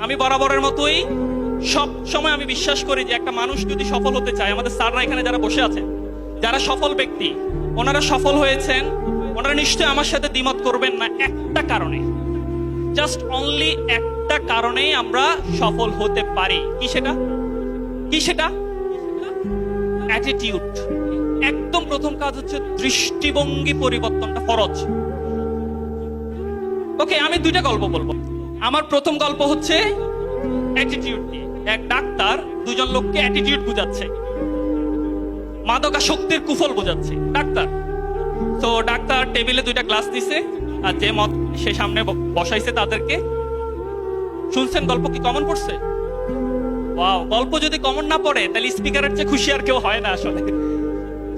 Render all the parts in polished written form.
আমি বরাবরের মতোই সব সময় আমি বিশ্বাস করি যে একটা মানুষ যদি সফল হতে চায়, আমাদের স্যাররা এখানে যারা বসে আছেন, যারা সফল ব্যক্তি, ওনারা সফল হয়েছেন, ওনারা নিশ্চয়ই আমার সাথে দ্বিমত করবেন না একটা কারণে, জাস্ট অনলি একটা কারণেই আমরা সফল হতে পারি। কি সেটা? কি সেটা? অ্যাটিটিউড। একদম প্রথম কাজ হচ্ছে দৃষ্টিভঙ্গি পরিবর্তনটা ফরজ। ওকে, আমি দুইটা গল্প বলবো। আমার প্রথম গল্প হচ্ছে অ্যাটিটিউড নিয়ে। এক ডাক্তার দুজন লোককে অ্যাটিটিউড বুঝাচ্ছে, মাদকাসক্তির কুফল বোঝাচ্ছে ডাক্তার। তো ডাক্তার টেবিলে দুইটা গ্লাস দিছে, আর যে মদ সে সামনে বসাইছে তাদেরকে। শুনছেন গল্প কি কমন পড়ছে? ওয়াও, গল্প যদি কমন না পড়ে তাহলে স্পিকারের চেয়ে খুশি আর কেউ হয় না আসলে।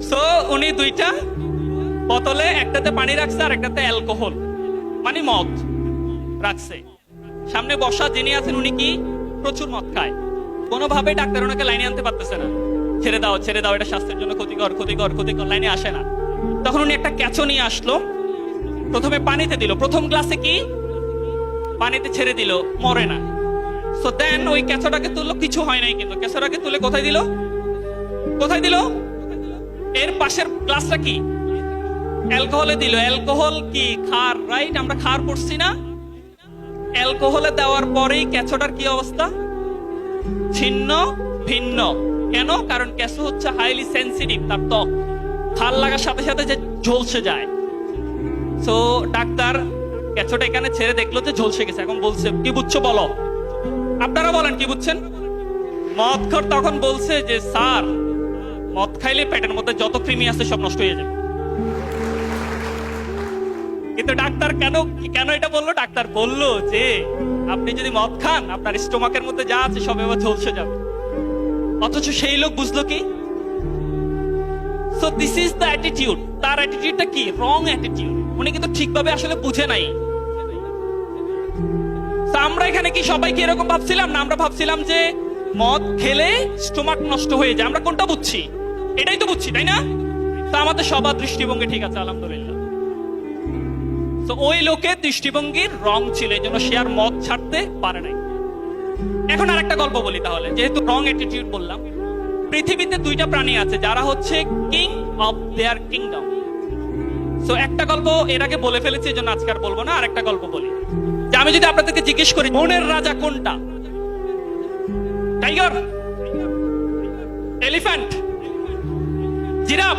সো উনি দুইটা বোতলে, একটাতে পানি রাখছে আর একটাতে অ্যালকোহল মানে মদ রাখছে। সামনে বসা যিনি আছেন উনি কি প্রচুর মদ খায়। কোনোভাবে ডাক্তার ওনাকে লাইনে আনতে পারতেছে না, ছেড়ে দাও ছেড়ে দাও, এটা স্বাস্থ্যের জন্য ক্ষতিকর ক্ষতিকর ক্ষতিকর, লাইনে আসে না। তখন উনি একটা ক্যাচো নিয়ে আসলো, প্রথমে পানিতে দিল, প্রথম গ্লাসে কি পানিতে ছেড়ে দিল, মরে না। সো দেন ওই ক্যাচোটাকে তুললো, কিছু হয় নাই, কিন্তু ক্যাচোটাকে তুলে কোথায় দিল? কোথায় দিল? এর পাশের গ্লাসটা কি অ্যালকোহলে দিল। অ্যালকোহল কি খার, রাইট? আমরা খার পড়ছি না? অ্যালকোহলে দেওয়ার পরেই ক্যাচোটার কি অবস্থা? ছিন্ন ভিন্ন। কেন? কারণ ক্যাচো হচ্ছে হাইলি সেন্সিটিভ, তার ত্বক খার লাগার সাথে সাথে যে ঝলসে যায়। সো ডাক্তার ক্যাচোটা এখানে ছেড়ে দেখলো যে ঝলসে গেছে। এখন বলছে কি বুঝছো বলো। আপনারা বলেন কি বুঝছেন? মদখোর তখন বলছে যে স্যার, মদ খাইলে পেটের মধ্যে যত কৃমি আছে সব নষ্ট হয়ে যাবে। কিন্তু ডাক্তার কেন এটা বললো? ডাক্তার বললো যে আপনি যদি মদ খান আপনার স্টোমাকের মধ্যে যা আছে সব এবার ঝলসে যাবে। অথচ সেই লোক বুঝলো কি? So this is the attitude. তার অ্যাটিটিউডটা কি? রং অ্যাটিটিউড। উনি কিন্তু ঠিকভাবে আসলে বুঝে নাই। আমরা এখানে কি সবাই কি এরকম ভাবছিলাম না? আমরা ভাবছিলাম যে মদ খেলে স্টোমাক নষ্ট হয়ে যায়। আমরা কোনটা বুঝছি? এটাই তো বুঝছি, তাই না? তা আমাদের সবার দৃষ্টিভঙ্গি ঠিক আছে, আলহামদুলিল্লাহ। তো ওই লোকের দৃষ্টিভঙ্গির রং ছিল, এই জন্য সে আর মদ ছাড়তে পারে নাই। এখন আর একটা গল্প বলি তাহলে, যেহেতু রং অ্যাটিটিউড বললাম। পৃথিবীতে দুইটা প্রাণী আছে যারা হচ্ছে king of their kingdom. So একটা গল্প এর আগে বলে ফেলেছি, এই জন্য আজকে আর বলবো না। আর একটা গল্প বলি যে আমি যদি আপনাদেরকে জিজ্ঞেস করি বনের রাজা কোনটা? টাইগার, এলিফ্যান্ট, জিরাফ,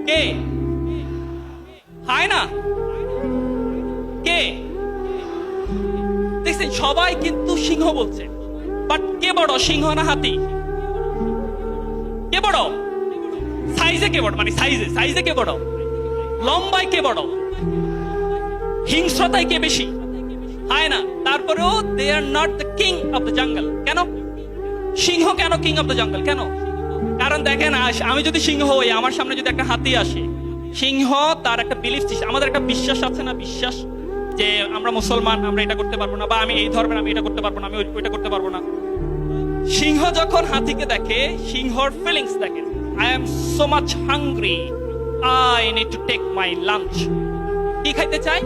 কে? হায়না, কে? দেখছেন সবাই কিন্তু সিংহ বলছে, বাট কে বড়, সিংহ না হাতি? কে বড়? সাইজে কে বড়? মানে সাইজে কে বড়? লম্বায় কে বড়? হিংস্রতায় কে বেশি? হায়না। তারপরেও they are not the king of the jungle. কেন? সিংহ কেন কিং অফ দ্য জঙ্গল? কেন? কারণ দেখেন, আমি যদি সিংহ হই, আমার সামনে যদি একটা হাতি আসে, সিংহ তার একটা বিলিফ, আমাদের একটা বিশ্বাস আছে না, বিশ্বাস যে আমরা মুসলমান, আমরা এটা করতে পারবো না, বা আমি এই ধর্মের, আমি এটা করতে পারবো না, আমি ওইটা করতে পারবো না। সিংহ যখন হাতিকে দেখে, সিংহর ফিলিংস দেখেন, I am so much hungry, I need to take my lunch. কি খাইতে চাই?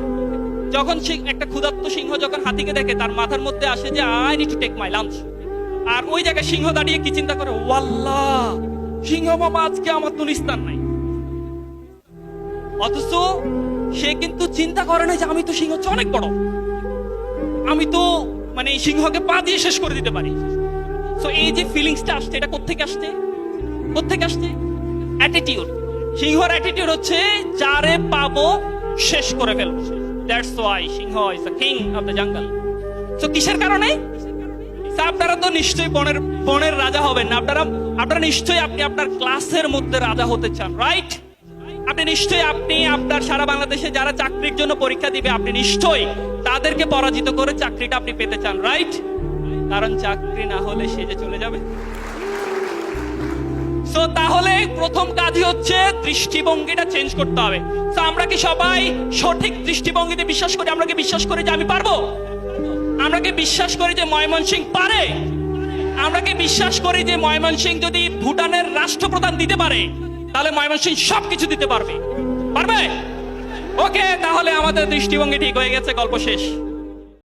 যখন একটা ক্ষুধার্ত সিংহ যখন হাতিকে দেখে, তার মাথার মধ্যে আসে যে I need to take my lunch. আর ওই জায়গায় সিংহ দাঁড়িয়ে কি চিন্তা করে? ওয়াল্লাহ, সিংহ মামা আজকে আমার তো নিস্তার নাই। অথচ সে কিন্তু চিন্তা করে না যে আমি তো সিংহ অনেক বড়, আমি তো মানে সিংহকে পা দিয়ে শেষ করে দিতে পারি। সো এই যে ফিলিংসটা আসছে, এটা কোত্থেকে আসছে? কোত্থেকে আসছে? অ্যাটিটিউড। সিংহর অ্যাটিটিউড হচ্ছে যারে পাবো শেষ করে ফেলবো। দ্যাটস ওয়াই সিংহ is the king of the jungle. So কিসের কারণে? আপনারা তো নিশ্চয়ই বনের রাজা হবেন না। আপনারা নিশ্চয়ই আপনি আপনার ক্লাসের মধ্যে রাজা হতে চান, রাইট? আপনি নিশ্চয়ই আপনার সারা বাংলাদেশে যারা চাকরির জন্য পরীক্ষা দিবে, আপনি নিশ্চয়ই তাদেরকে পরাজিত করে চাকরিটা আপনি পেতে চান, রাইট? কারণ চাকরি না হলে সে যে চলে যাবে। সো তাহলে প্রথম কাজই হচ্ছে দৃষ্টিভঙ্গিটা চেঞ্জ করতে হবে। তো আমরা কি সবাই সঠিক দৃষ্টিভঙ্গিতে বিশ্বাস করি? আমরা কি বিশ্বাস করি যে আমি পারবো? আমরা কি বিশ্বাস করি যে ময়মনসিংহ পারে? আমরা কি বিশ্বাস করি যে ময়মনসিংহ যদি ভুটানের রাষ্ট্রপ্রধান দিতে পারে, তাহলে ময়মনসিংহ সবকিছু দিতে পারবে? পারবে? ওকে, তাহলে আমাদের দৃষ্টিভঙ্গি ঠিক হয়ে গেছে, গল্প শেষ।